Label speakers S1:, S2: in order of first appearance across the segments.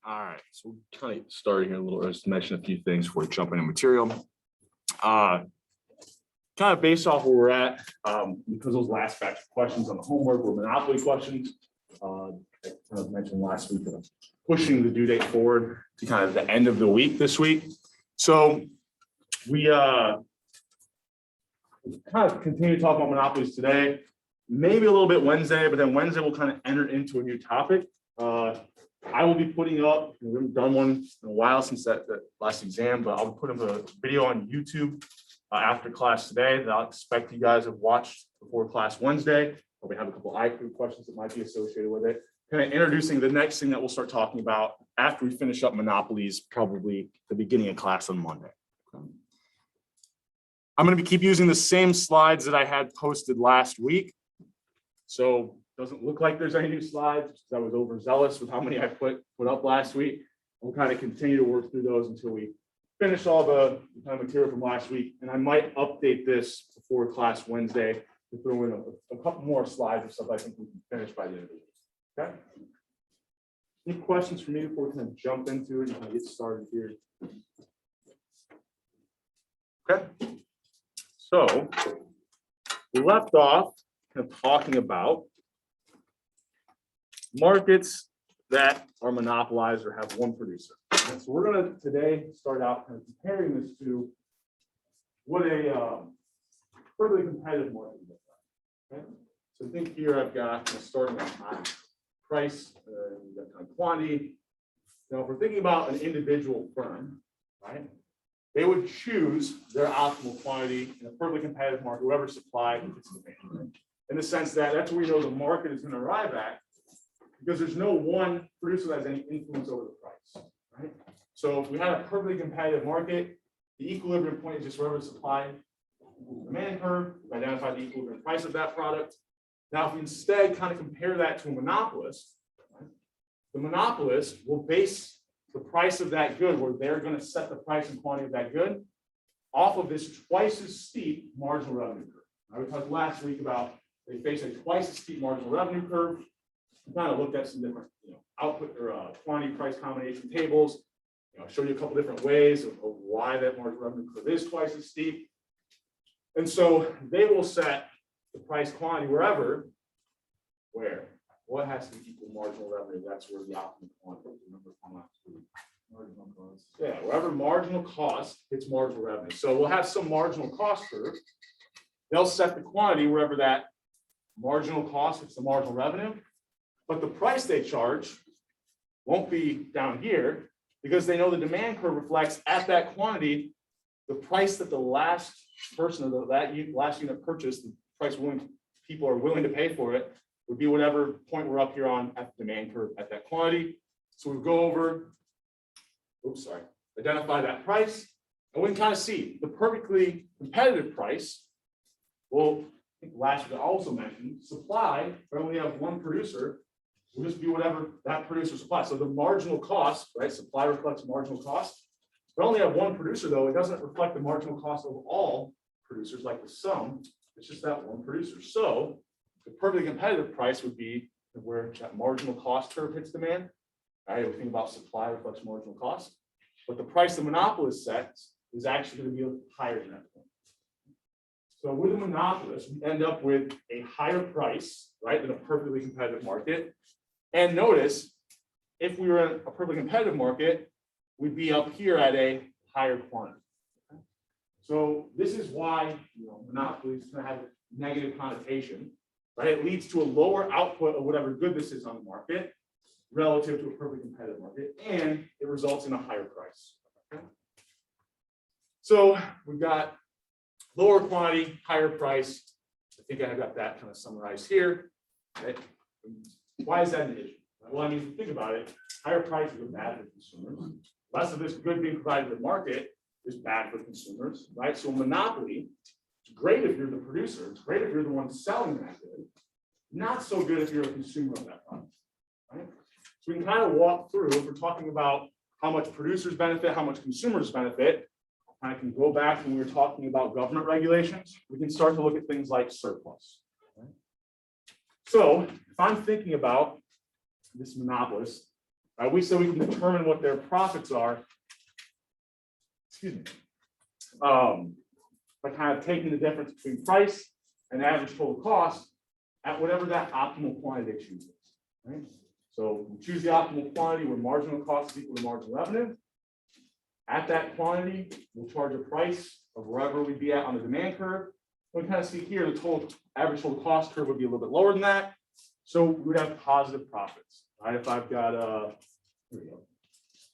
S1: All right, so we're kind of starting here a little, just to mention a few things before we jump into material. Kind of based off where we're at, because those last batch of questions on the homework were monopoly questions. I kind of mentioned last week, pushing the due date forward to kind of the end of the week this week. So we kind of continue to talk about monopolies today, maybe a little bit Wednesday, but then Wednesday we'll kind of enter into a new topic. I will be putting up, we haven't done one in a while since that last exam, but I'll put up a video on YouTube after class today that I'll expect you guys have watched before class Wednesday. Probably have a couple IQ questions that might be associated with it. Kind of introducing the next thing that we'll start talking about after we finish up monopolies, probably the beginning of class on Monday. I'm going to keep using the same slides that I had posted last week. So doesn't look like there's any new slides because I was overzealous with how many I put up last week. We'll kind of continue to work through those until we finish all the kind of material from last week. And I might update this before class Wednesday to throw in a couple more slides of stuff I think we can finish by the end of the week. Okay. Any questions for me before we kind of jump into it and kind of get started here? Okay. So we left off kind of talking about markets that are monopolized or have one producer. And so we're going to today start out kind of comparing this to what a fairly competitive market looks like. Okay? So think here I've got starting on price, we've got kind of quantity. Now, if we're thinking about an individual firm, right, they would choose their optimal quantity in a perfectly competitive market, whoever supply its demand. In the sense that that's where we know the market is going to arrive at, because there's no one producer that has any influence over the price, right? So if we had a perfectly competitive market, the equilibrium point is just wherever the supply demand curve, we identify the equilibrium price of that product. Now, if we instead kind of compare that to a monopolist, right, the monopolist will base the price of that good, where they're going to set the price and quantity of that good, off of this twice as steep marginal revenue curve. We talked last week about they face a twice as steep marginal revenue curve. We kind of looked at some different, output or quantity price combination tables. Show you a couple different ways of why that marginal revenue curve is twice as steep. And so they will set the price quantity where what has to equal marginal revenue. That's where the optimal quantity. Remember from last week. Marginal cost. Yeah, wherever marginal cost hits marginal revenue. So we'll have some marginal cost curve. They'll set the quantity wherever that marginal cost hits the marginal revenue. But the price they charge won't be down here because they know the demand curve reflects at that quantity the price that the last person of that last unit purchased, the price people are willing to pay for it, would be whatever point we're up here on at the demand curve at that quantity. So we go over, identify that price, and we can kind of see the perfectly competitive price. Well, I think last week I also mentioned supply, if I only have one producer, will just be whatever that producer supplies. So the marginal cost, right? Supply reflects marginal cost. If I only have one producer, though, it doesn't reflect the marginal cost of all producers like the sum. It's just that one producer. So the perfectly competitive price would be where that marginal cost curve hits demand. Right? We think about supply reflects marginal cost. But the price the monopolist sets is actually going to be higher than that point. So with a monopolist, we end up with a higher price, right, than a perfectly competitive market. And notice, if we were in a perfectly competitive market, we'd be up here at a higher quantity. Okay? So this is why monopolies kind of have a negative connotation, right? It leads to a lower output of whatever good this is on the market relative to a perfectly competitive market, and it results in a higher price. Okay? So we've got lower quantity, higher price. I think I have got that kind of summarized here. Okay? Why is that an issue? Well, I mean, if you think about it, higher prices are bad for consumers. Less of this good being provided to the market is bad for consumers, right? So a monopoly, it's great if you're the producer. It's great if you're the one selling that good. Not so good if you're a consumer of that product, right? So we can kind of walk through, if we're talking about how much producers benefit, how much consumers benefit, I can go back when we were talking about government regulations. We can start to look at things like surplus. Okay? So if I'm thinking about this monopolist, We said we can determine what their profits are. Excuse me. By kind of taking the difference between price and average total cost at whatever that optimal quantity they choose is. Right? So we choose the optimal quantity where marginal cost is equal to marginal revenue. At that quantity, we'll charge a price of wherever we'd be at on the demand curve. We kind of see here the total average total cost curve would be a little bit lower than that. So we would have positive profits. Right? If I've got here we go.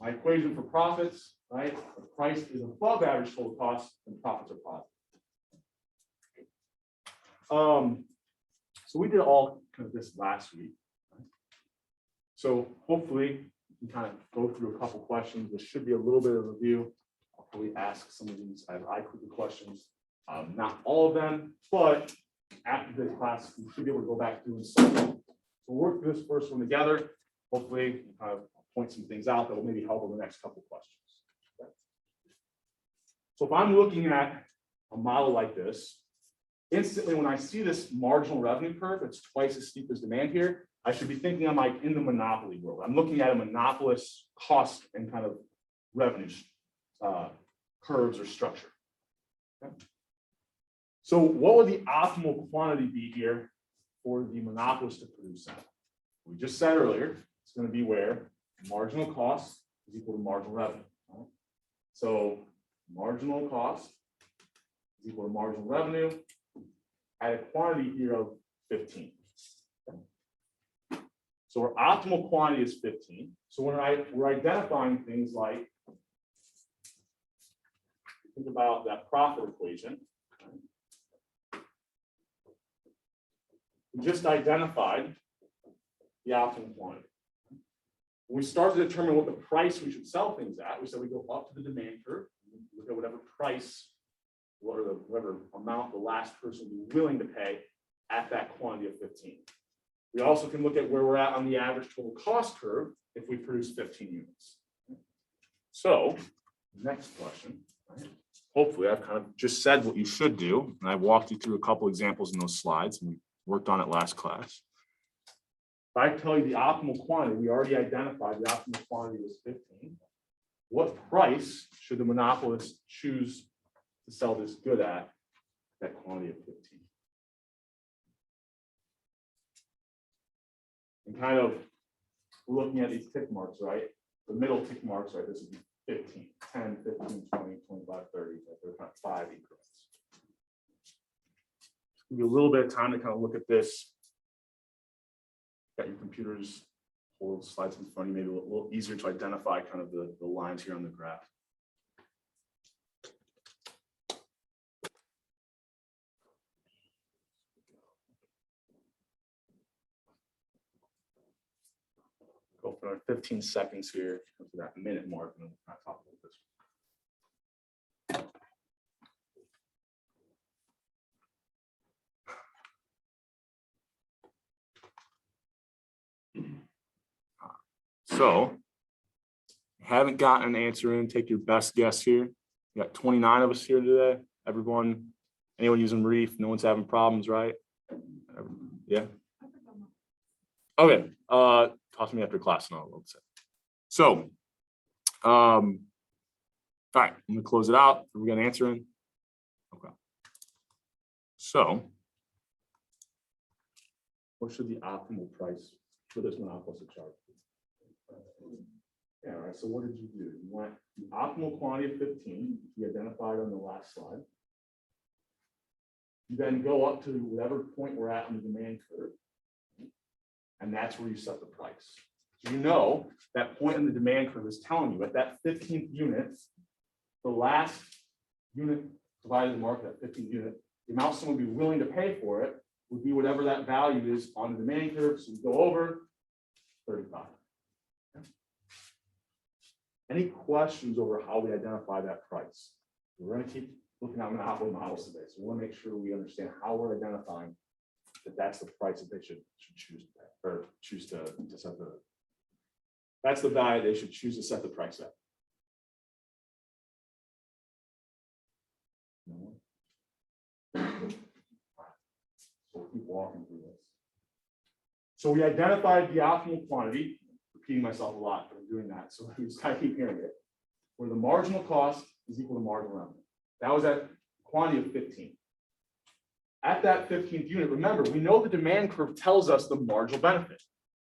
S1: My equation for profits, right? The price is above average total cost, and profits are positive. So we did all kind of this last week. Right? So hopefully we can kind of go through a couple questions. This should be a little bit of a review. I'll probably ask some of these as I quickly questions. Not all of them, but after this class, we should be able to go back through and solve them. We'll work through this first one together. Hopefully, point some things out that will maybe help with the next couple questions. Okay. So if I'm looking at a model like this, instantly when I see this marginal revenue curve, it's twice as steep as demand here, I should be thinking I'm like in the monopoly world. I'm looking at a monopolist cost and kind of revenue curves or structure. Okay. So what would the optimal quantity be here for the monopolist to produce that? We just said earlier, it's going to be where marginal cost is equal to marginal revenue. Right? So marginal cost is equal to marginal revenue at a quantity here of 15. Okay. So our optimal quantity is 15. So when we're identifying things like, think about that profit equation. We just identified the optimal quantity. When we start to determine what the price we should sell things at, we said we go up to the demand curve, look at whatever price, whatever amount the last person would be willing to pay at that quantity of 15. We also can look at where we're at on the average total cost curve if we produce 15 units. So, next question. Hopefully, I've kind of just said what you should do, and I've walked you through a couple examples in those slides, and we worked on it last class. If I tell you the optimal quantity, we already identified the optimal quantity was 15. What price should the monopolist choose to sell this good at that quantity of 15? And kind of looking at these tick marks, right? The middle tick marks, right? This would be 15, 10, 15, 20, 25, 30. They're kind of 5 increments. Give you a little bit of time to kind of look at this. Got your computers, hold slides in front of you, maybe a little easier to identify kind of the lines here on the graph. Go for 15 seconds here for that minute mark, and then we'll kind of talk about this. So, haven't gotten an answer in, take your best guess here. We got 29 of us here today. Everyone, anyone using Reef? No one's having problems, right? Yeah. Okay. Talk to me after class and I'll say. So, all right, I'm gonna close it out. Are we got an answer in? Okay. So, what should the optimal price for this monopolist charge be? Yeah, all right, so what did you do? You want the optimal quantity of 15, you identified on the last slide. You then go up to whatever point we're at on the demand curve, and that's where you set the price. So you know that point in the demand curve is telling you at that 15th unit, the last unit provided in the market, that 15th unit, the amount someone would be willing to pay for it would be whatever that value is on the demand curve. So you go over 35. Any questions over how we identify that price? We're going to keep looking at monopoly models today. So we want to make sure we understand how we're identifying that that's the price that they should choose to pay, or choose to set the, that's the value they should choose to set the price at. No one? So we'll keep walking through this. So we identified the optimal quantity. repeating myself a lot, but I'm doing that, so we just kind of keep hearing it. Where the marginal cost is equal to marginal revenue. That was at quantity of 15. At that 15th unit, remember, we know the demand curve tells us the marginal benefit.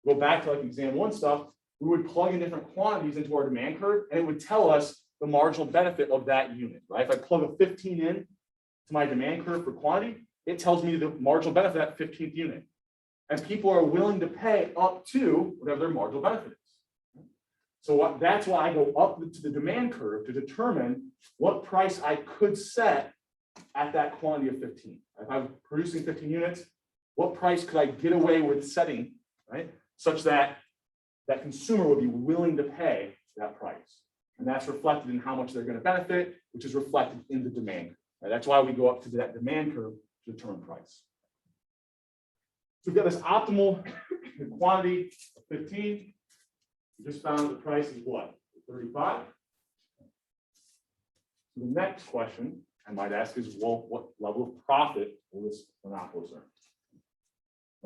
S1: Go back to like exam 1 stuff, we would plug in different quantities into our demand curve, and it would tell us the marginal benefit of that unit, right? If I plug a 15 in to my demand curve for quantity, it tells me the marginal benefit of that 15th unit. And people are willing to pay up to whatever their marginal benefit is. So that's why I go up to the demand curve to determine what price I could set at that quantity of 15. If I'm producing 15 units, what price could I get away with setting, right? Such that that consumer would be willing to pay that price. And that's reflected in how much they're going to benefit, which is reflected in the demand. Right? That's why we go up to that demand curve to determine price. So we've got this optimal quantity of 15. We just found the price is what? 35. So the next question I might ask is, well, what level of profit will this monopolist earn?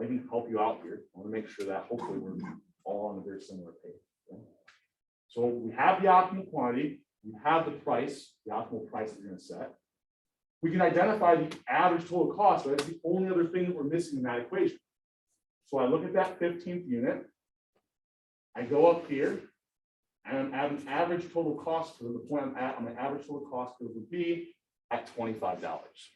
S1: I can help you out here. I want to make sure that hopefully we're all on a very similar page. Okay? So we have the optimal quantity, we have the price, the optimal price that we're going to set. We can identify the average total cost, right? That's the only other thing that we're missing in that equation. So I look at that 15th unit, I go up here, and I'm at an average total cost curve. The point I'm at on my average total cost curve would be at $25,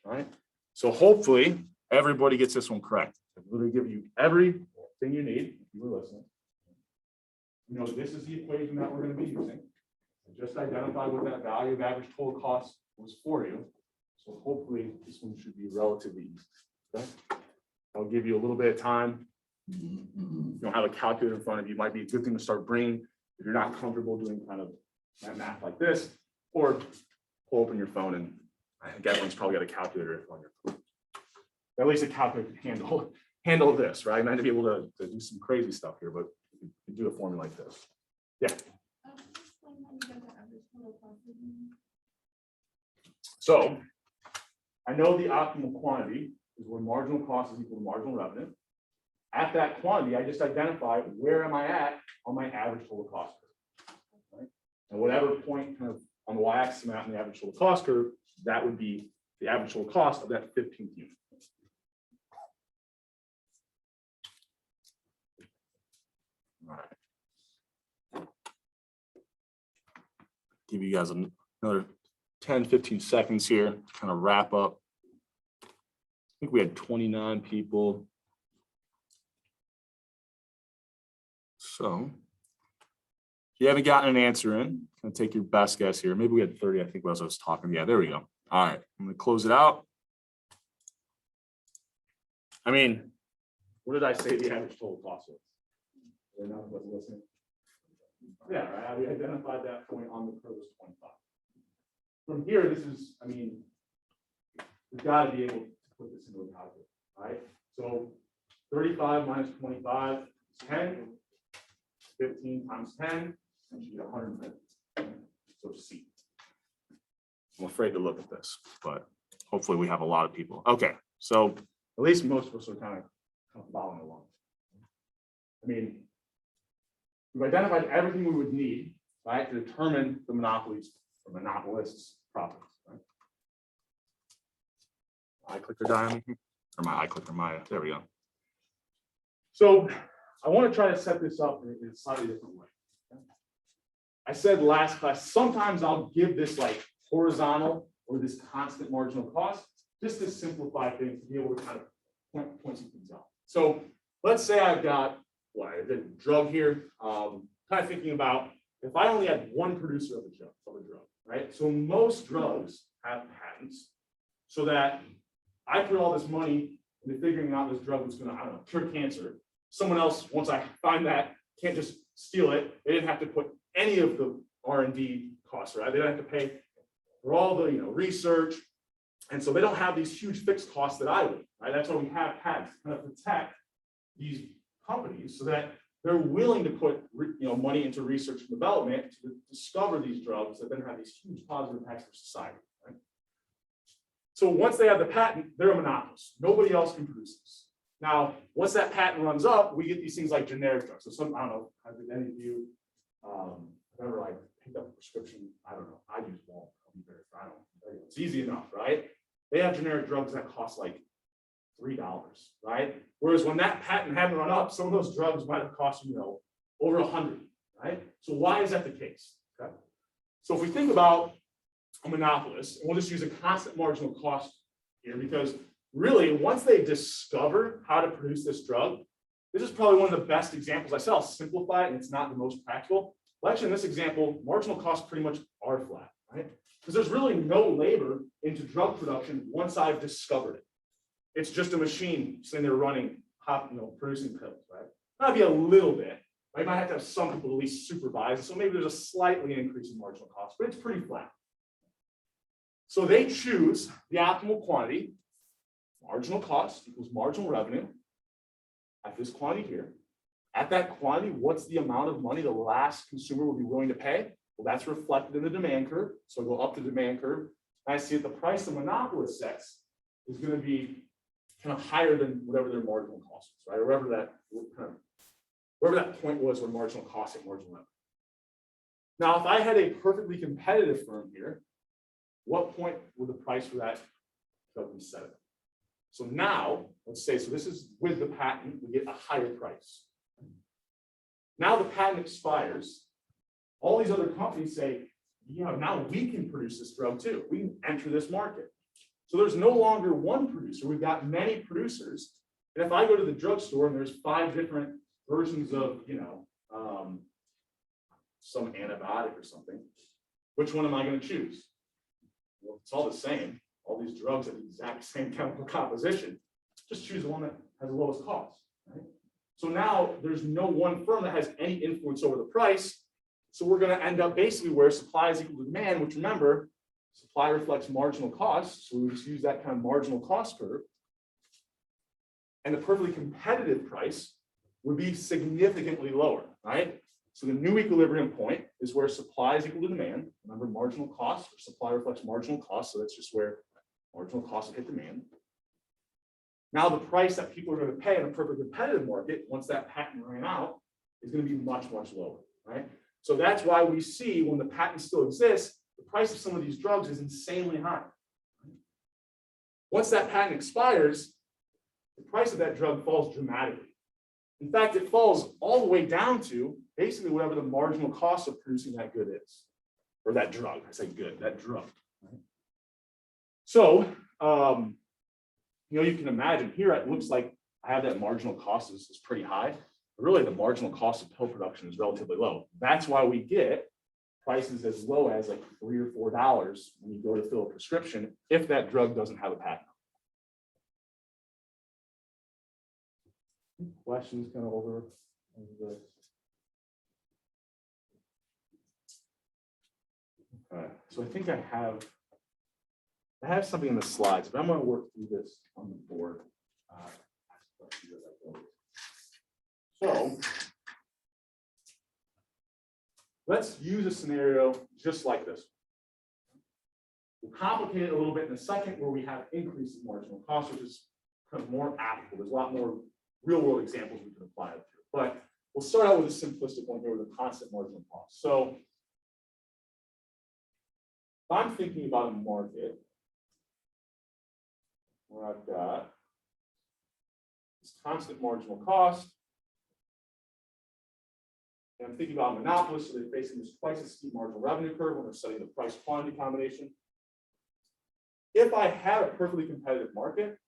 S1: right? So hopefully everybody gets this one correct. I've literally given you everything you need, if you were listening. You know, this is the equation that we're going to be using. Just identify what that value of average total cost was for you. So hopefully this one should be relatively easy. Okay? I'll give you a little bit of time. If you don't have a calculator in front of you, it might be a good thing to start bringing if you're not comfortable doing kind of that math like this, or pull open your phone, and I think everyone's probably got a calculator on your phone. At least a calculator can handle this, right? Not to be able to do some crazy stuff here, but you can do a formula like this. Yeah. So I know the optimal quantity is where marginal cost is equal to marginal revenue. At that quantity, I just identify where am I at on my average total cost curve. Right? And whatever point kind of on the y-axis I'm at in the average total cost curve, that would be the average total cost of that 15th unit. All right. Give you guys another 10, 15 seconds here, kind of wrap up. I think we had 29 people. So if you haven't gotten an answer in, kind of take your best guess here. Maybe we had 30, I think, as I was talking. Yeah, there we go. All right, I'm going to close it out. I mean, what did I say the average total cost was? None of us listening. Yeah, right. We identified that point on the curve as 25. From here, this is, I mean, we've got to be able to put this into a calculator, right? So 35 minus 25 is 10. 15 times 10, and you get 150. So C. I'm afraid to look at this, but hopefully we have a lot of people. Okay, so at least most of us are kind of following along. I mean, we've identified everything we would need, right, to determine the monopolies or monopolists' profits. Right? I clicker die or my iClicker, my there we go. So I want to try to set this up in a slightly different way. Okay? I said last class, sometimes I'll give this like horizontal or this constant marginal cost just to simplify things, to be able to kind of point some things out. So let's say I've got a drug here, kind of thinking about if I only had one producer of a drug, right? So most drugs have patents so that I put all this money into figuring out this drug was going to, I don't know, cure cancer. Someone else, once I find that, can't just steal it. They didn't have to put any of the R&D costs, right? They don't have to pay for all the research. And so they don't have these huge fixed costs that I would, right? That's why we have patents to kind of protect these companies so that they're willing to put money into research and development to discover these drugs that then have these huge positive impacts for society, right? So once they have the patent, they're a monopolist. Nobody else can produce this. Now, once that patent runs up, we get these things like generic drugs. So some, I don't know, have any of you ever like picked up a prescription? I don't know. I use Walmart. I don't know. It's easy enough, right? They have generic drugs that cost like $3, right? Whereas when that patent hadn't run up, some of those drugs might have cost, over 100, right? So why is that the case? Okay. So if we think about a monopolist, and we'll just use a constant marginal cost here, because really, once they discover how to produce this drug, this is probably one of the best examples. I said I'll simplify it, and it's not the most practical. Well, actually, in this example, marginal costs pretty much are flat, right? Because there's really no labor into drug production once I've discovered it. It's just a machine sitting there running, producing pills, right? That'd be a little bit. I might have to have some people at least supervise, so maybe there's a slightly increase in marginal cost, but it's pretty flat. So they choose the optimal quantity. Marginal cost equals marginal revenue at this quantity here. At that quantity, what's the amount of money the last consumer will be willing to pay? Well, that's reflected in the demand curve. So I go up the demand curve, and I see that the price the monopolist sets is going to be kind of higher than whatever their marginal cost is, right? Or wherever that point was where marginal cost and marginal revenue. Now, if I had a perfectly competitive firm here, what point would the price for that drug be set at? So now, let's say, so this is with the patent, we get a higher price. Now the patent expires. All these other companies say, now we can produce this drug too. We can enter this market. So there's no longer one producer. We've got many producers. And if I go to the drugstore and there's 5 different versions of, some antibiotic or something, which one am I going to choose? Well, it's all the same. All these drugs have the exact same chemical composition. Just choose the one that has the lowest cost. Right? So now there's no one firm that has any influence over the price. So we're going to end up basically where supply is equal to demand, which remember, supply reflects marginal cost. So we just use that kind of marginal cost curve. And the perfectly competitive price would be significantly lower, right? So the new equilibrium point is where supply is equal to demand. Remember, marginal cost, or supply reflects marginal cost. So that's just where marginal cost will hit demand. Now the price that people are going to pay in a perfectly competitive market, once that patent ran out, is going to be much, much lower, right? So that's why we see when the patent still exists, the price of some of these drugs is insanely high. Once that patent expires, the price of that drug falls dramatically. In fact, it falls all the way down to basically whatever the marginal cost of producing that good is, or that drug. I say good, that drug. Right? So, you can imagine here, it looks like I have that marginal cost is pretty high. But really, the marginal cost of pill production is relatively low. That's why we get prices as low as like $3 or $4 when you go to fill a prescription if that drug doesn't have a patent. Questions kind of over this? Okay, so I think I have something in the slides, but I'm going to work through this on the board. So let's use a scenario just like this. We'll complicate it a little bit in a second where we have increase in marginal cost, which is kind of more applicable. There's a lot more real world examples we can apply it to. But we'll start out with a simplistic one here with a constant marginal cost. So if I'm thinking about a market where I've got this constant marginal cost, and I'm thinking about monopolists, so they're facing this twice as steep marginal revenue curve when they're studying the price quantity combination. If I had a perfectly competitive market,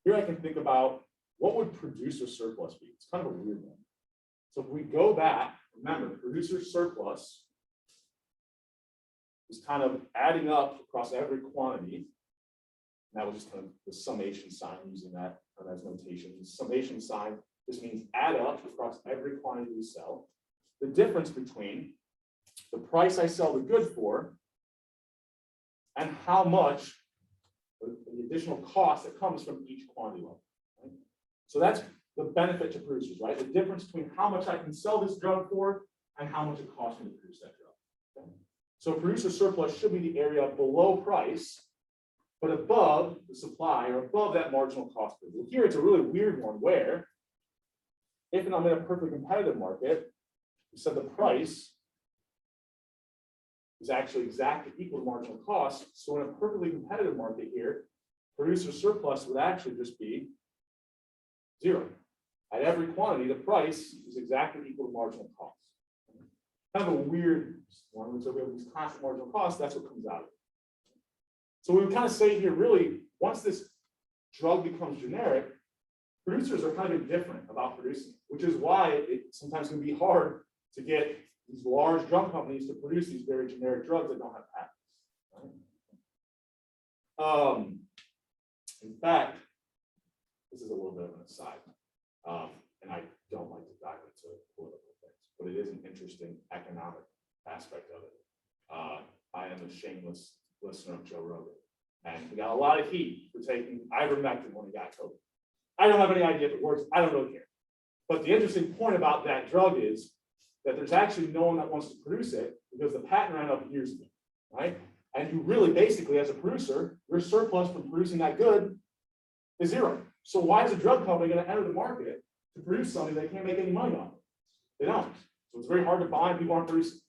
S1: here I can think about what would producer surplus be? It's kind of a weird one. So if we go back, remember, producer surplus is kind of adding up across every quantity. And that was just kind of the summation sign using that kind of as notation. The summation sign just means add up across every quantity we sell. The difference between the price I sell the good for and how much the additional cost that comes from each quantity level. Right? So that's the benefit to producers, right? The difference between how much I can sell this drug for and how much it costs me to produce that drug. Okay? So producer surplus should be the area below price but above the supply or above that marginal cost. Well, here it's a really weird one where if I'm in a perfectly competitive market, we said the price is actually exactly equal to marginal cost. So in a perfectly competitive market here, producer surplus would actually just be 0. At every quantity, the price is exactly equal to marginal cost. Kind of a weird one. So we have these constant marginal costs, that's what comes out of it. So we would kind of say here, really, once this drug becomes generic, producers are kind of indifferent about producing it, which is why it sometimes can be hard to get these large drug companies to produce these very generic drugs that don't have patents. Right? In fact, this is a little bit of an aside, and I don't like to dive into political things, but it is an interesting economic aspect of it. I am a shameless listener of Joe Rogan, and we got a lot of heat for taking ivermectin when he got COVID. I don't have any idea if it works. I don't really care. But the interesting point about that drug is that there's actually no one that wants to produce it because the patent ran up years ago, right? And you really basically, as a producer, your surplus from producing that good is 0. So why is a drug company going to enter the market to produce something they can't make any money on? They don't. So it's very hard to buy and people aren't producing.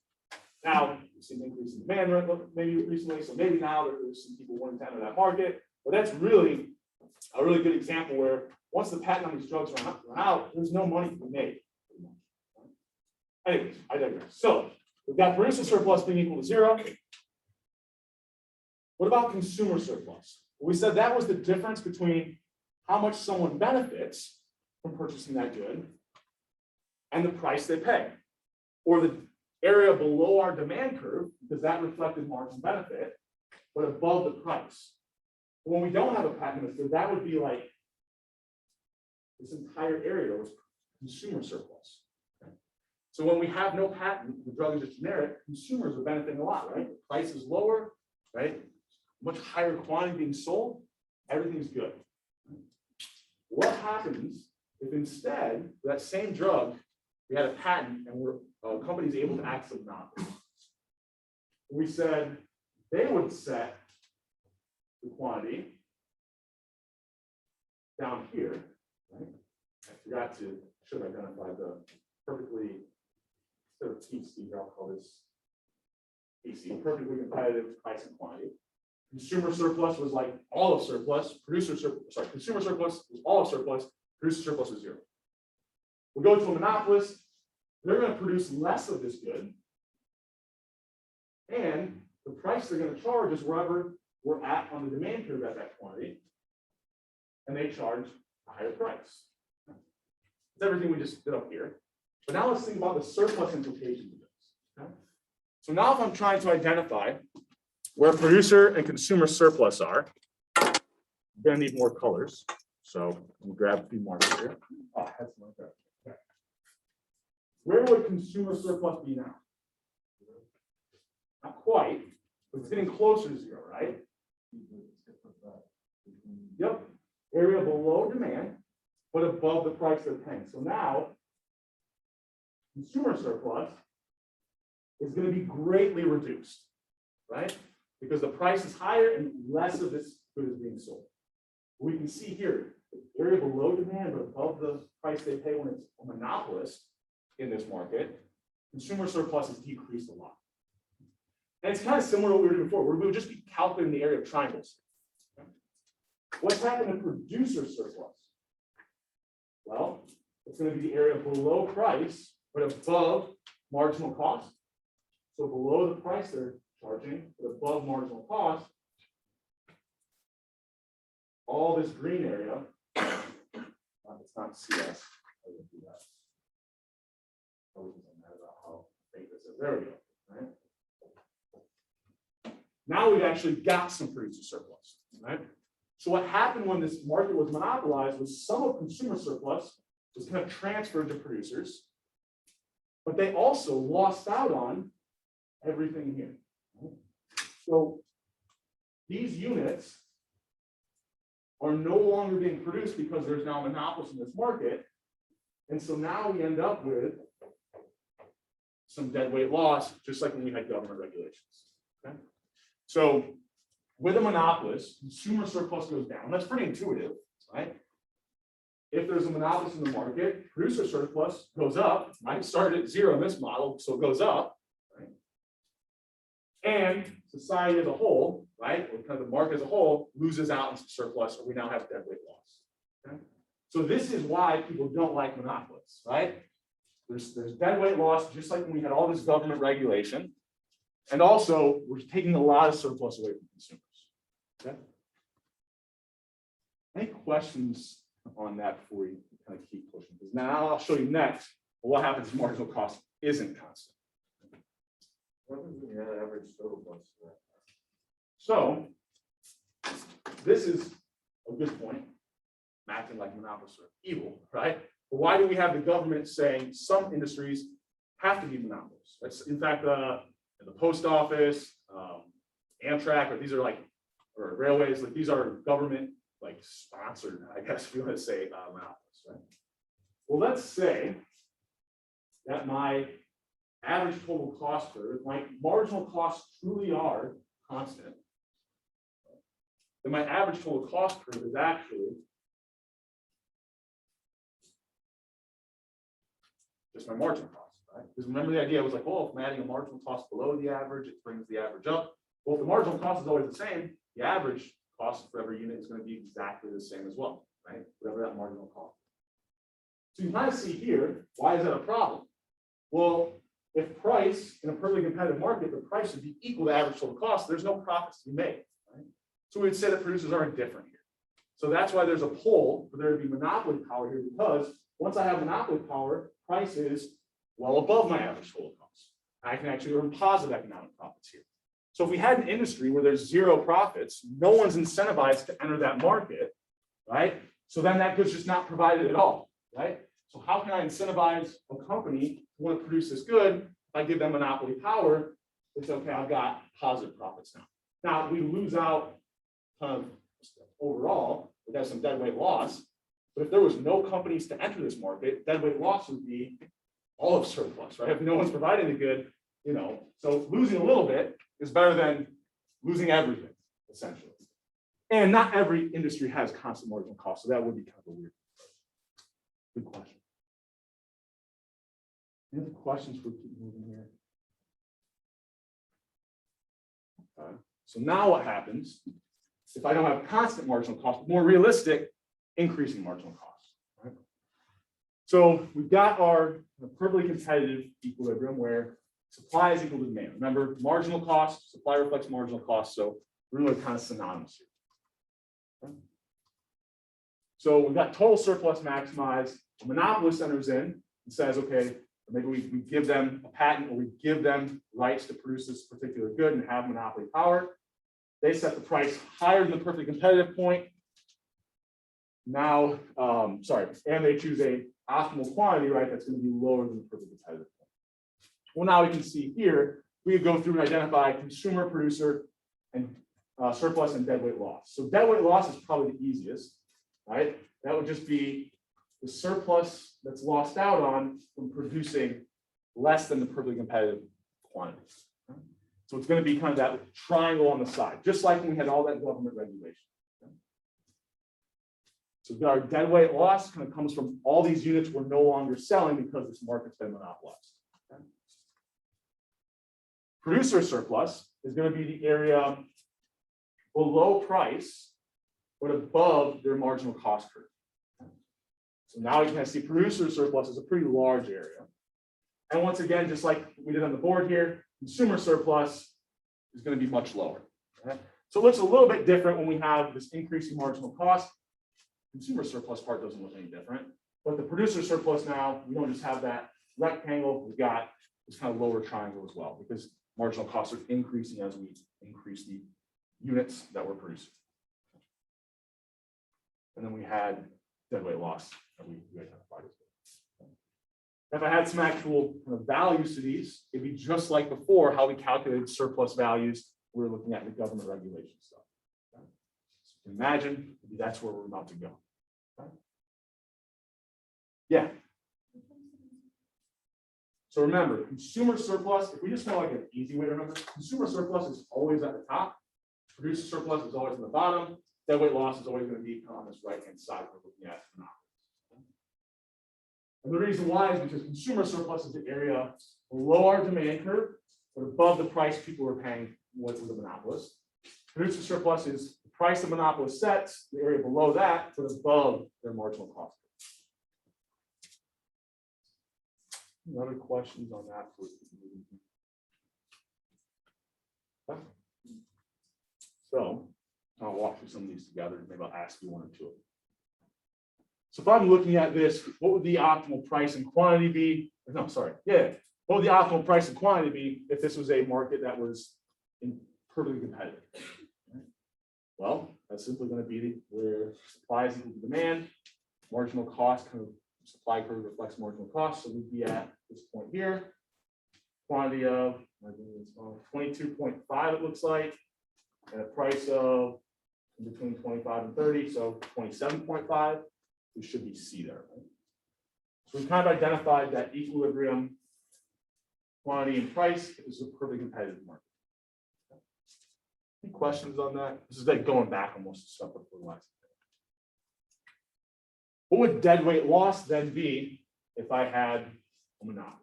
S1: Now, we've seen an increase in demand maybe recently, so maybe now there's some people wanting to enter that market. But that's really a really good example where once the patent on these drugs run out, there's no money to be made. Anyways, I digress. So we've got producer surplus being equal to 0. What about consumer surplus? Well, we said that was the difference between how much someone benefits from purchasing that good and the price they pay, or the area below our demand curve, because that reflected marginal benefit, but above the price. When we don't have a patent, that would be like this entire area was consumer surplus. Okay? So when we have no patent, the drug is just generic, consumers are benefiting a lot, right? The price is lower, right? Much higher quantity being sold, everything's good. What happens if instead, for that same drug, we had a patent and companies able to access a monopoly? We said they would set the quantity down here, right? I forgot to, should have identified the perfectly, instead of TC, I'll call this TC, perfectly competitive price and quantity. Consumer surplus was like all of surplus, consumer surplus was all of surplus, producer surplus was 0. We go to a monopolist, they're going to produce less of this good, and the price they're going to charge is wherever we're at on the demand curve at that quantity, and they charge a higher price. It's everything we just did up here. But now let's think about the surplus implications of this. Okay? So now if I'm trying to identify where producer and consumer surplus are, I'm going to need more colors. So we'll grab a few more here. Oh, I had some like that. Okay. Where would consumer surplus be now? Not quite, but it's getting closer to 0, right? Yep. Area below demand, but above the price they're paying. So now, consumer surplus is going to be greatly reduced, right? Because the price is higher and less of this good is being sold. We can see here, the area below demand, but above the price they pay when it's a monopolist in this market, consumer surplus has decreased a lot. And it's kind of similar to what we were doing before. We would just be calculating the area of triangles. What's happened to producer surplus? Well, it's going to be the area below price, but above marginal cost. So below the price they're charging, but above marginal cost, all this green area, it's not CS. I wouldn't do that. I wasn't mad about how fake this is. There we go. Right? Now we've actually got some producer surplus, right? So what happened when this market was monopolized was some of consumer surplus was kind of transferred to producers, but they also lost out on everything here. Right? So these units are no longer being produced because there's now monopolists in this market. And so now we end up with some deadweight loss, just like when we had government regulations. Okay? So with a monopolist, consumer surplus goes down. That's pretty intuitive, right? If there's a monopolist in the market, producer surplus goes up. Might start at 0 in this model, so it goes up, right? And society as a whole, right, or kind of the market as a whole, loses out into surplus, or we now have deadweight loss. Okay? So this is why people don't like monopolists, right? There's deadweight loss, just like when we had all this government regulation. And also, we're taking a lot of surplus away from consumers. Okay? Any questions on that before we kind of keep pushing? Because now I'll show you next what happens if marginal cost isn't constant.
S2: What is the average total cost of that?
S1: So this is a good point. Acting like monopolists are evil, right? But why do we have the government saying some industries have to be monopolists? That's in fact the post office, Amtrak, or these are like, or railways, like these are government like sponsored, I guess if you want to say monopolists, right? Well, let's say that my average total cost curve, my marginal costs truly are constant. Then my average total cost curve is actually just my marginal cost, right? Because remember the idea was like, well, if I'm adding a marginal cost below the average, it brings the average up. Well, if the marginal cost is always the same, the average cost for every unit is going to be exactly the same as well, right? Whatever that marginal cost. So you can kind of see here, why is that a problem? Well, if price in a perfectly competitive market, the price would be equal to average total cost, there's no profits to be made, right? So we'd say that producers are indifferent here. So that's why there's a pull for there to be monopoly power here, because once I have monopoly power, price is well above my average total cost. I can actually earn positive economic profits here. So if we had an industry where there's 0 profits, no one's incentivized to enter that market, right? So then that good's just not provided at all, right? So how can I incentivize a company to want to produce this good? If I give them monopoly power, it's okay, I've got positive profits now. Now we lose out kind of overall, we have some deadweight loss, but if there was no companies to enter this market, deadweight loss would be all of surplus, right? If no one's providing the good, you know, so losing a little bit is better than losing everything, essentially. And not every industry has constant marginal cost, so that would be kind of a weird. Good question. Any other questions for keep moving here? Okay. So now what happens if I don't have constant marginal cost, but more realistic, increasing marginal cost? Right? So we've got our perfectly competitive equilibrium where supply is equal to demand. Remember, marginal cost, supply reflects marginal cost, so we're really kind of synonymous here. Okay. So we've got total surplus maximized. A monopolist enters in and says, okay, maybe we give them a patent or we give them rights to produce this particular good and have monopoly power. They set the price higher than the perfectly competitive point. Now, and they choose a optimal quantity, right, that's going to be lower than the perfectly competitive point. Well, now we can see here, we could go through and identify consumer, producer, and surplus and deadweight loss. So deadweight loss is probably the easiest, right? That would just be the surplus that's lost out on from producing less than the perfectly competitive quantities. Okay? So it's going to be kind of that triangle on the side, just like when we had all that government regulation. Okay? So our deadweight loss kind of comes from all these units we're no longer selling because this market's been monopolized. Okay? Producer surplus is going to be the area below price, but above their marginal cost curve. So now you can see producer surplus is a pretty large area. And once again, just like we did on the board here, consumer surplus is going to be much lower. Okay? So it looks a little bit different when we have this increasing marginal cost. Consumer surplus part doesn't look any different. But the producer surplus now, we don't just have that rectangle, we've got this kind of lower triangle as well, because marginal costs are increasing as we increase the units that we're producing. And then we had deadweight loss that we identified as well. If I had some actual kind of values to these, it'd be just like before how we calculated surplus values. We were looking at the government regulation stuff. Okay? So you can imagine maybe that's where we're about to go. Okay? Yeah. So remember, consumer surplus, if we just want like an easy way to remember, consumer surplus is always at the top. Producer surplus is always on the bottom. Deadweight loss is always going to be on this right-hand side we're looking at monopolies. And the reason why is because consumer surplus is the area below our demand curve, but above the price people are paying with the monopolist. Producer surplus is the price the monopolist sets, the area below that, but above their marginal cost. Any other questions on that? So I'll walk through some of these together. Maybe I'll ask you one or two. So if I'm looking at this, what would the optimal price and quantity be? No, sorry. Yeah. What would the optimal price and quantity be if this was a market that was perfectly competitive? Well, that's simply going to be where supply is equal to demand, marginal cost kind of supply curve reflects marginal cost. So we'd be at this point here, quantity of 22.5, it looks like, and a price of between 25 and 30, so 27.5. We should be C there. Right? So we kind of identified that equilibrium quantity and price is a perfectly competitive market. Any questions on that? This is like going back almost to stuff before the last. What would deadweight loss then be if I had a monopoly?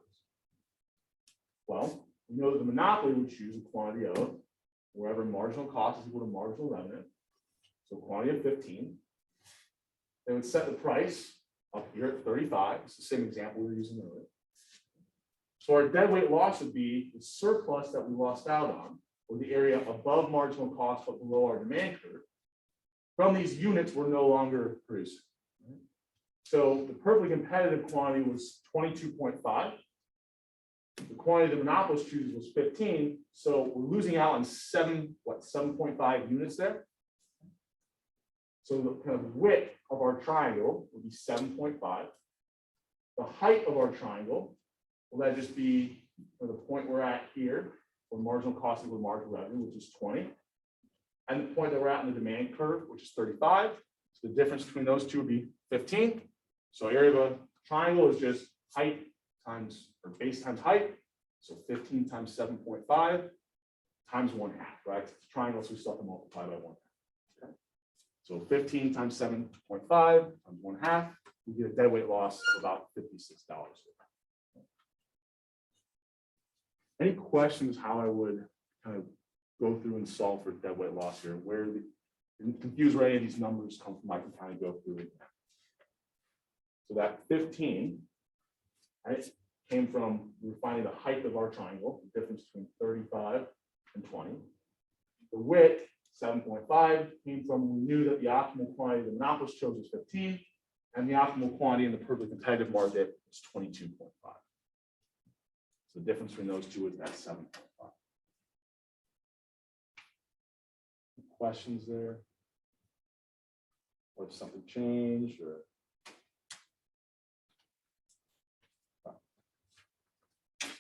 S1: Well, we know that the monopoly would choose a quantity of wherever marginal cost is equal to marginal revenue. So quantity of 15. They would set the price up here at 35. It's the same example we were using earlier. So our deadweight loss would be the surplus that we lost out on, or the area above marginal cost but below our demand curve, from these units we're no longer producing. So the perfectly competitive quantity was 22.5. The quantity the monopolist chooses was 15. So we're losing out on 7.5 units there. So the kind of width of our triangle would be 7.5. The height of our triangle, will that just be the point we're at here, where marginal cost equal to marginal revenue, which is 20. And the point that we're at in the demand curve, which is 35. So the difference between those two would be 15. So area of a triangle is just height times, or base times height. So 15 times 7.5 times 1/2, right? It's a triangle, so we still have to multiply by 1/2. Okay. So 15 times 7.5 times 1/2, we get a deadweight loss of about $56. Any questions how I would kind of go through and solve for deadweight loss here? Where confused where any of these numbers come from, I can kind of go through it. So that 15, right, came from, we're finding the height of our triangle, the difference between 35 and 20. The width, 7.5, came from, we knew that the optimal quantity the monopolist chose was 15, and the optimal quantity in the perfectly competitive market was 22.5. So the difference between those two is that 7.5. Questions there? Or if something changed, or?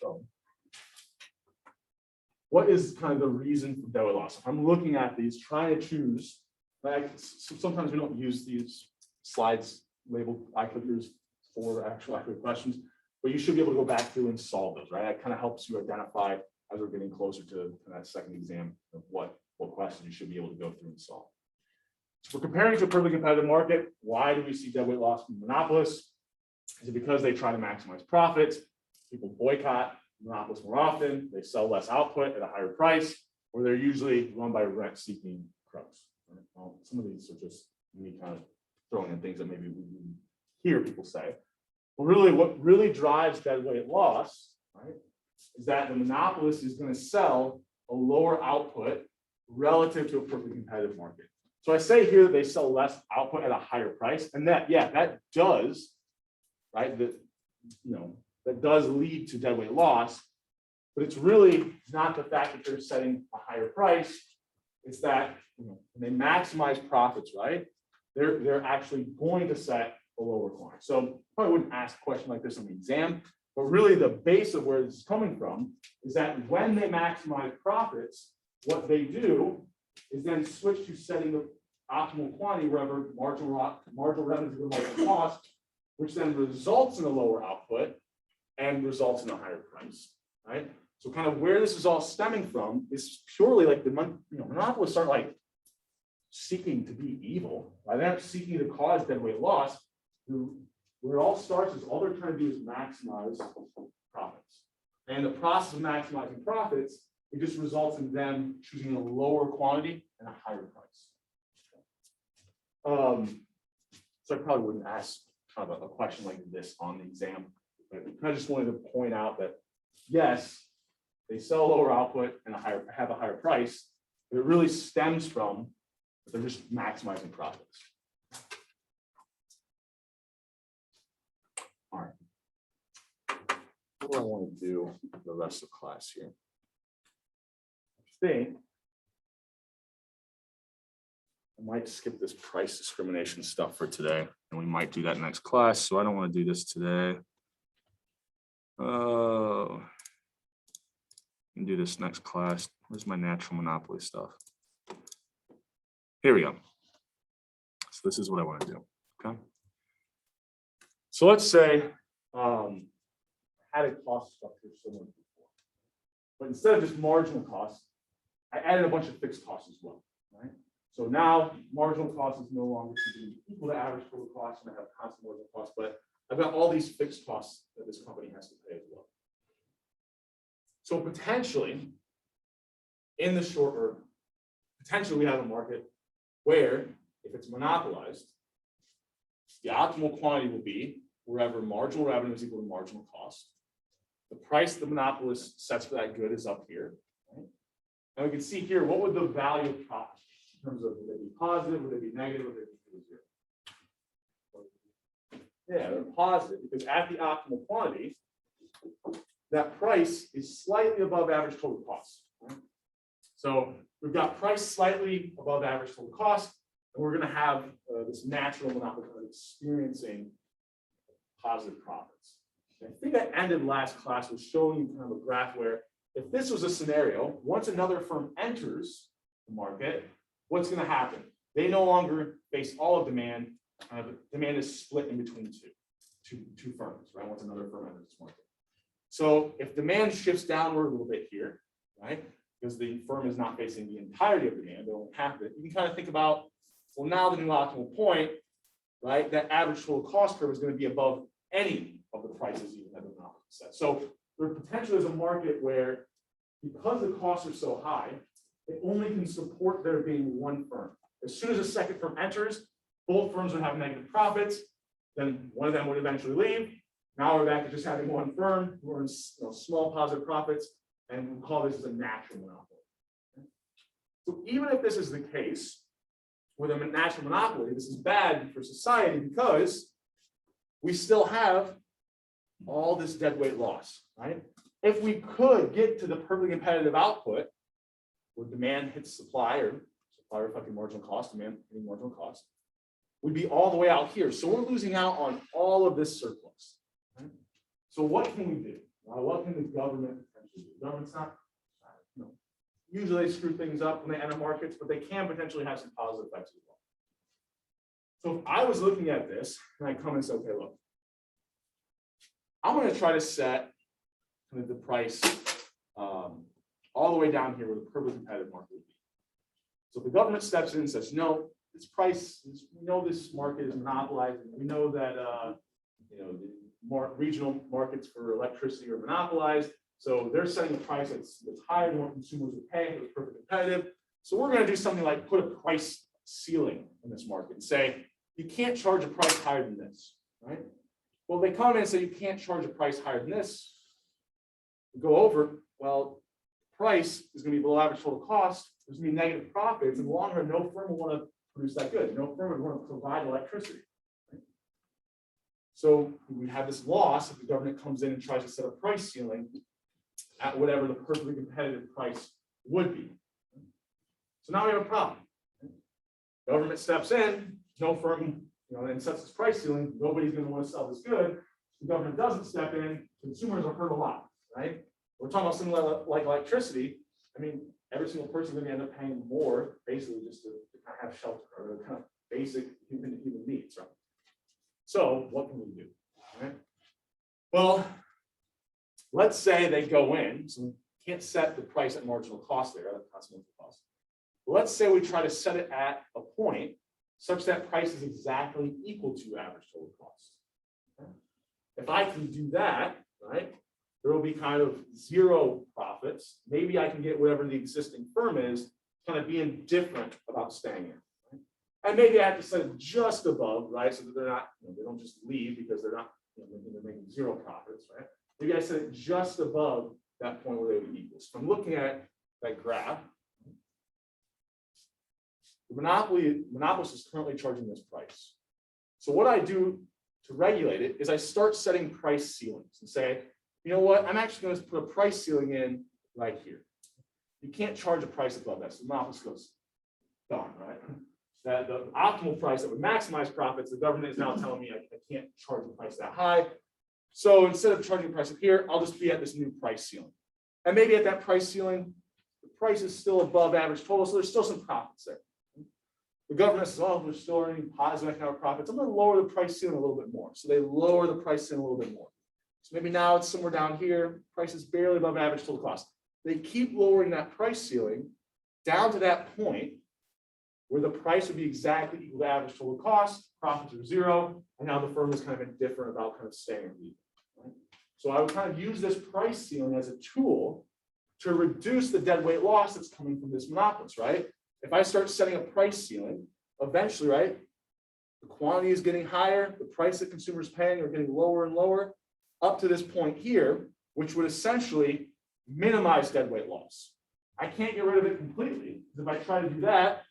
S1: So, what is kind of the reason for deadweight loss? If I'm looking at these, trying to choose, like sometimes we don't use these slides labeled iClickers for actual accurate questions, but you should be able to go back through and solve those, right? That kind of helps you identify as we're getting closer to that second exam of what questions you should be able to go through and solve. So we're comparing to a perfectly competitive market. Why do we see deadweight loss from monopolists? Is it because they try to maximize profits? People boycott monopolists more often, they sell less output at a higher price, or they're usually run by rent-seeking crooks. Right? Well, some of these are just me kind of throwing in things that maybe we hear people say. Well, really, what really drives deadweight loss, right, is that the monopolist is going to sell a lower output relative to a perfectly competitive market. So I say here that they sell less output at a higher price, and that, yeah, that does, right, that does lead to deadweight loss, but it's really not the fact that they're setting a higher price. It's that when they maximize profits, right, they're actually going to set a lower quantity. So probably wouldn't ask a question like this on the exam, but really the base of where this is coming from is that when they maximize profits, what they do is then switch to setting the optimal quantity wherever marginal revenue is the marginal cost, which then results in a lower output and results in a higher price, right? So kind of where this is all stemming from is purely like the monopolists aren't like seeking to be evil. Right? They aren't seeking to cause deadweight loss. Where it all starts is all they're trying to do is maximize profits. And the process of maximizing profits, it just results in them choosing a lower quantity and a higher price. So I probably wouldn't ask kind of a question like this on the exam, but I just wanted to point out that yes, they sell lower output and have a higher price, but it really stems from that they're just maximizing profits. All right. What do I want to do for the rest of class here? I think I might skip this price discrimination stuff for today, and we might do that next class. So I don't want to do this today. And do this next class. Where's my natural monopoly stuff? Here we go. So this is what I want to do. Okay. So let's say had a cost structure similar to before, but instead of just marginal costs, I added a bunch of fixed costs as well. Right. So now marginal cost is no longer equal to average total cost, and I have constant marginal cost, but I've got all these fixed costs that this company has to pay as well. So potentially, in the short term, potentially we have a market where, if it's monopolized, the optimal quantity will be wherever marginal revenue is equal to marginal cost. The price the monopolist sets for that good is up here. Right? And we can see here, what would the value of profit in terms of, would they be positive, would they be negative, would they be zero? Yeah, they're positive because at the optimal quantity, that price is slightly above average total cost. Right? So we've got price slightly above average total cost, and we're going to have this natural monopoly experiencing positive profits. And I think I ended last class with showing you kind of a graph where if this was a scenario, once another firm enters the market, what's going to happen? They no longer face all of demand. Demand is split in between two firms, right? Once another firm enters this market. So if demand shifts downward a little bit here, right? Because the firm is not facing the entirety of demand, they don't have it. You can kind of think about, well, now the new optimal point, right? That average total cost curve is going to be above any of the prices even that the monopoly set. So there potentially is a market where, because the costs are so high, it only can support there being one firm. As soon as a second firm enters, both firms would have negative profits. Then one of them would eventually leave. Now we're back to just having one firm who earns small positive profits, and we'll call this as a natural monopoly. So even if this is the case with a natural monopoly, this is bad for society because we still have all this deadweight loss, right? If we could get to the perfectly competitive output where demand hits supply, or supply reflecting marginal cost, demand hitting marginal cost, we'd be all the way out here. So we're losing out on all of this surplus. Right? So what can we do? What can the government potentially do? The government's not, usually they screw things up when they enter markets, but they can potentially have some positive effects as well. So if I was looking at this and I come and say, okay, look, I'm going to try to set the price all the way down here where the perfectly competitive market would be. So if the government steps in and says, no, this price, we know this market is monopolized. We know that the more regional markets for electricity are monopolized. So they're setting a price that's higher than what consumers would pay. It's perfectly competitive. So we're going to do something like put a price ceiling in this market and say, you can't charge a price higher than this, right? Well, they come in and say you can't charge a price higher than this. We go over, well, price is going to be below average total cost. There's going to be negative profits. In the long run, no firm will want to produce that good. No firm would want to provide electricity. Right? So we have this loss if the government comes in and tries to set a price ceiling at whatever the perfectly competitive price would be. So now we have a problem. Government steps in, no firm, and sets this price ceiling. Nobody's going to want to sell this good. The government doesn't step in. Consumers are hurt a lot, right? We're talking about something like electricity. I mean, every single person is going to end up paying more, basically, just to kind of have shelter or kind of basic human needs, right? So what can we do? Right? Well, let's say they go in. So can't set the price at marginal cost there, at consequential cost. But let's say we try to set it at a point such that price is exactly equal to average total cost. Okay? If I can do that, right, there will be kind of zero profits. Maybe I can get whatever the existing firm is kind of being different about staying in. Right? And maybe I have to set it just above, right, so that they're not, they don't just leave because they're not, they're making zero profits, right? Maybe I set it just above that point where they would be equal. So I'm looking at that graph. The monopolist is currently charging this price. So what I do to regulate it is I start setting price ceilings and say, you know what, I'm actually going to put a price ceiling in right here. You can't charge a price above that. So the monopolist goes, gone, right? That the optimal price that would maximize profits, the government is now telling me I can't charge a price that high. So instead of charging a price up here, I'll just be at this new price ceiling. And maybe at that price ceiling, the price is still above average total, so there's still some profits there. The government says, oh, we're still earning positive economic profits. I'm going to lower the price ceiling a little bit more. So they lower the price ceiling a little bit more. So maybe now it's somewhere down here, price is barely above average total cost. They keep lowering that price ceiling down to that point where the price would be exactly equal to average total cost, profits are zero, and now the firm is kind of indifferent about kind of staying or leaving. Right? So I would kind of use this price ceiling as a tool to reduce the deadweight loss that's coming from this monopolist, right? If I start setting a price ceiling, eventually, right, the quantity is getting higher, the price that consumers are paying are getting lower and lower, up to this point here, which would essentially minimize deadweight loss. I can't get rid of it completely, because if I try to do that,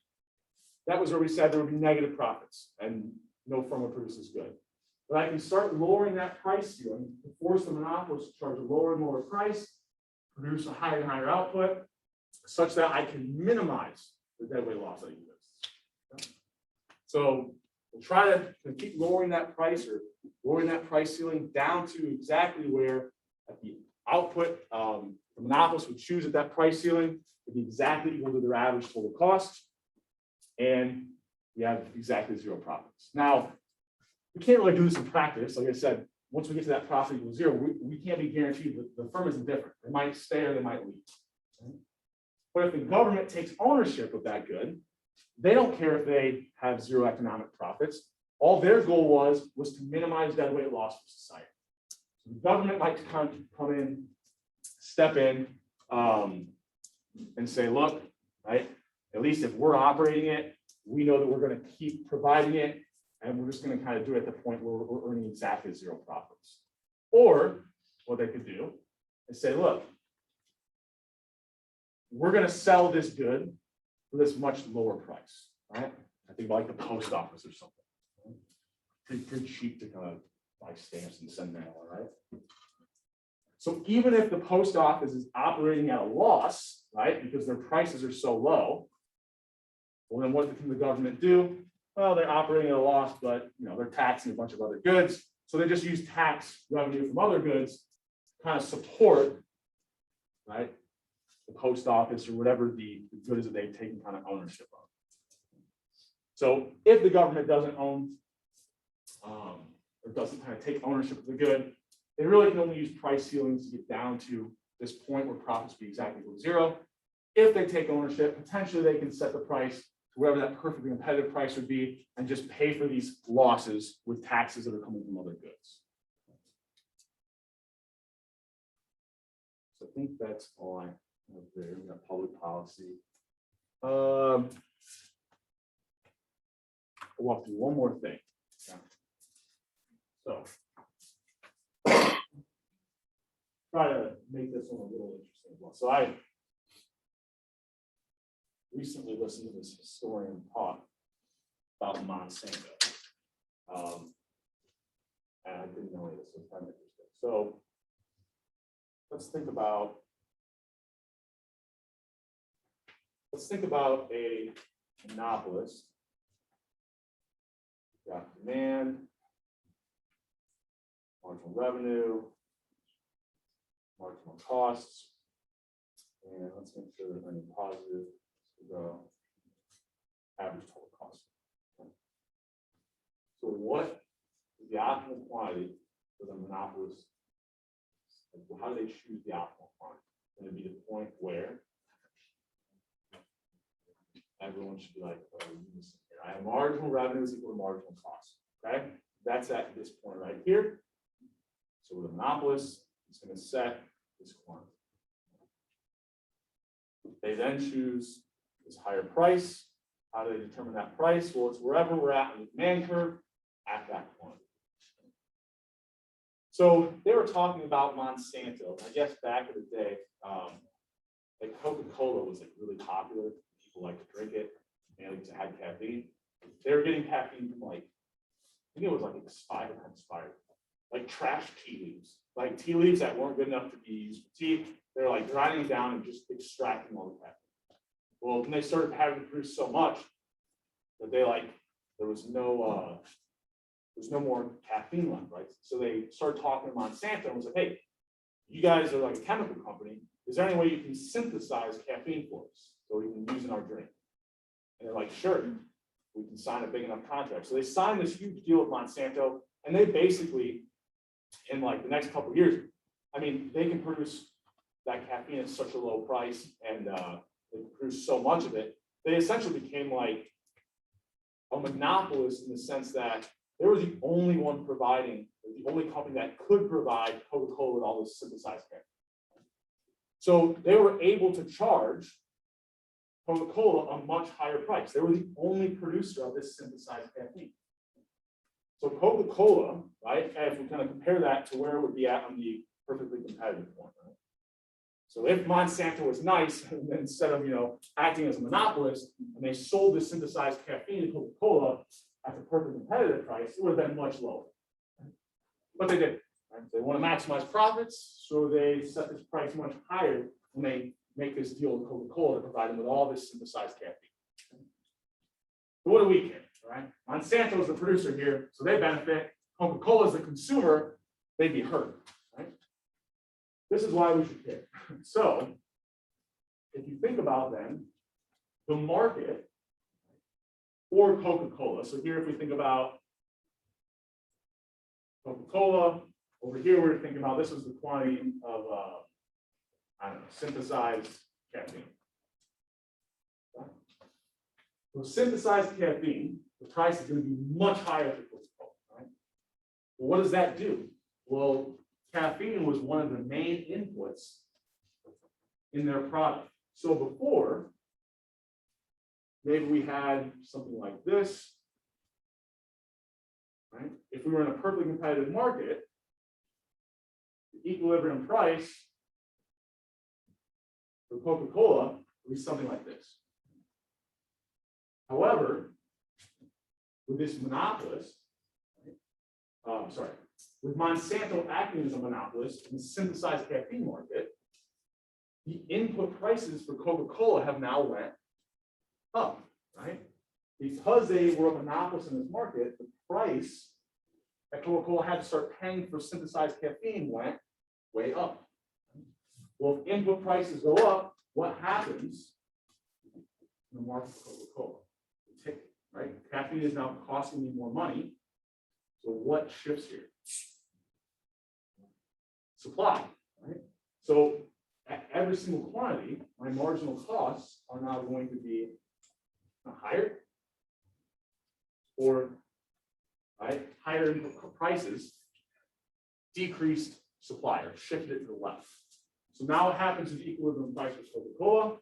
S1: that was where we said there would be negative profits and no firm would produce as good. But I can start lowering that price ceiling to force the monopolist to charge a lower and lower price, produce a higher and higher output, such that I can minimize the deadweight loss that exists. So we'll try to keep lowering that price or lowering that price ceiling down to exactly where at the output the monopolist would choose at that price ceiling to be exactly equal to their average total cost. And we have exactly zero profits. Now, we can't really do this in practice. Like I said, once we get to that profit equal zero, we can't be guaranteed that the firm isn't different. They might stay or they might leave. Right? But if the government takes ownership of that good, they don't care if they have zero economic profits. All their goal was to minimize deadweight loss for society. So the government might come in, step in, and say, look, right, at least if we're operating it, we know that we're going to keep providing it, and we're just going to kind of do it at the point where we're earning exactly zero profits. Or what they could do is say, look, we're going to sell this good for this much lower price, right? I think about like the post office or something. Right? Pretty cheap to kind of buy stamps and send mail, right? So even if the post office is operating at a loss, right, because their prices are so low, well, then what can the government do? Well, they're operating at a loss, but they're taxing a bunch of other goods. So they just use tax revenue from other goods to kind of support, right, the post office or whatever the good is that they've taken kind of ownership of. So if the government doesn't own or doesn't kind of take ownership of the good, they really can only use price ceilings to get down to this point where profits be exactly equal to zero. If they take ownership, potentially they can set the price to whatever that perfectly competitive price would be and just pay for these losses with taxes that are coming from other goods. So I think that's all I have there. We got public policy. I'll walk through one more thing. Yeah. So try to make this one a little interesting as well. So I recently listened to this historian talk about Monsanto. And I didn't know this was kind of interesting. So let's think about a monopolist. We've got demand, marginal revenue, marginal costs, and let's make sure they're running positive. The average total cost. Okay. So what is the optimal quantity for the monopolist? How do they choose the optimal quantity? going to be the point where everyone should be like, oh, listen here. I have marginal revenue is equal to marginal cost. Okay, that's at this point right here. So with a monopolist, it's going to set this quantity. They then choose this higher price. How do they determine that price? Well, it's wherever we're at in the demand curve at that quantity. So they were talking about Monsanto. I guess back in the day, like Coca-Cola was like really popular. People like to drink it, mainly to add caffeine. They were getting caffeine from like, I think it was like expired, like trash tea leaves, like tea leaves that weren't good enough to be used for tea. They're like grinding it down and just extracting all the caffeine. Well, when they started having to produce so much that they like, there was no more caffeine left, right? So they started talking to Monsanto and was like, hey, you guys are like a chemical company. Is there any way you can synthesize caffeine for us so we can use in our drink? And they're like, sure, we can sign a big enough contract. So they signed this huge deal with Monsanto, and they basically, in like the next couple of years, I mean, they can produce that caffeine at such a low price, and they produce so much of it, they essentially became like a monopolist in the sense that they were the only one providing, the only company that could provide Coca-Cola with all this synthesized caffeine. So they were able to charge Coca-Cola a much higher price. They were the only producer of this synthesized caffeine. So Coca-Cola, right, if we kind of compare that to where it would be at on the perfectly competitive point, right? So if Monsanto was nice, and instead of acting as a monopolist, and they sold this synthesized caffeine to Coca-Cola at the perfect competitive price, it would have been much lower. But they did. Right? They want to maximize profits, so they set this price much higher when they make this deal with Coca-Cola to provide them with all this synthesized caffeine. So what do we care? Right? Monsanto is the producer here, so they benefit. Coca-Cola is the consumer, they'd be hurt. Right? This is why we should care. So, if you think about then the market for Coca-Cola, so here if we think about Coca-Cola, over here we're thinking about this is the quantity of I don't know, synthesized caffeine. So synthesized caffeine, the price is going to be much higher for Coca-Cola, right? Well, what does that do? Well, caffeine was one of the main inputs in their product. So before, maybe we had something like this, right? If we were in a perfectly competitive market, the equilibrium price for Coca-Cola would be something like this. However, with this monopolist, with Monsanto acting as a monopolist in the synthesized caffeine market, the input prices for Coca-Cola have now went up, right? Because they were a monopolist in this market, the price that Coca-Cola had to start paying for synthesized caffeine went way up. Well, if input prices go up, what happens in the market for Coca-Cola? The ticket, right? Caffeine is now costing me more money. So what shifts here? Supply, right? So at every single quantity, my marginal costs are now going to be higher, or right, higher input prices, decreased supply, or shifted it to the left. So now what happens is equilibrium price for Coca-Cola.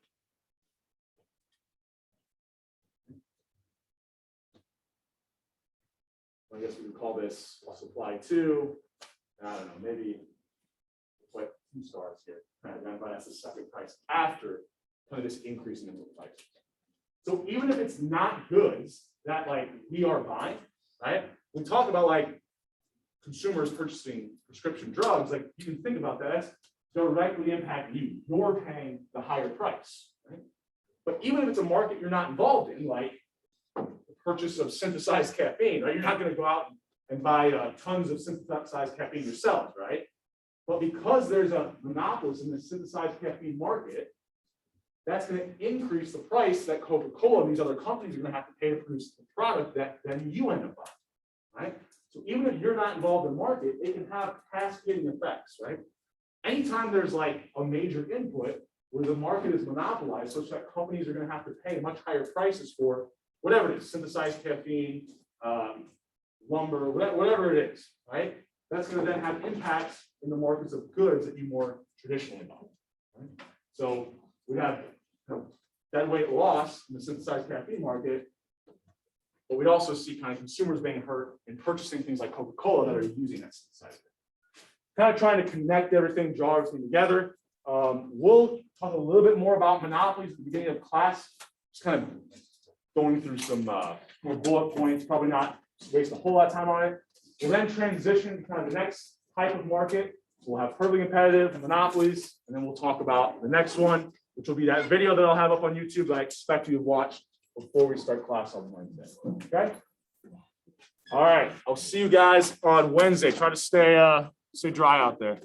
S1: I guess we would call this supply 2. I don't know, maybe what 2 stars here. Identify that's the second price after kind of this increase in input price. So even if it's not goods that like we are buying, right? We talk about like consumers purchasing prescription drugs, like you can think about that as directly impacting you. You're paying the higher price, right? But even if it's a market you're not involved in, like the purchase of synthesized caffeine, right? You're not going to go out and buy tons of synthesized caffeine yourself, right? But because there's a monopolist in the synthesized caffeine market, that's going to increase the price that Coca-Cola and these other companies are going to have to pay to produce the product that then you end up buying, right? So even if you're not involved in the market, it can have cascading effects, right? anytime there's like a major input where the market is monopolized, such that companies are going to have to pay much higher prices for whatever it is, synthesized caffeine, lumber, whatever it is, right? That's going to then have impacts in the markets of goods that you more traditionally buy. Right? So we have deadweight loss in the synthesized caffeine market, but we'd also see kind of consumers being hurt in purchasing things like Coca-Cola that are using that synthesized. Kind of trying to connect everything, draw everything together. We'll talk a little bit more about monopolies at the beginning of class, just kind of going through some more bullet points, probably not waste a whole lot of time on it. We'll then transition to kind of the next type of market. So we'll have perfectly competitive, monopolies, and then we'll talk about the next one, which will be that video that I'll have up on YouTube that I expect you to watch before we start class on Wednesday. Okay? All right. I'll see you guys on Wednesday. Try to stay dry out there.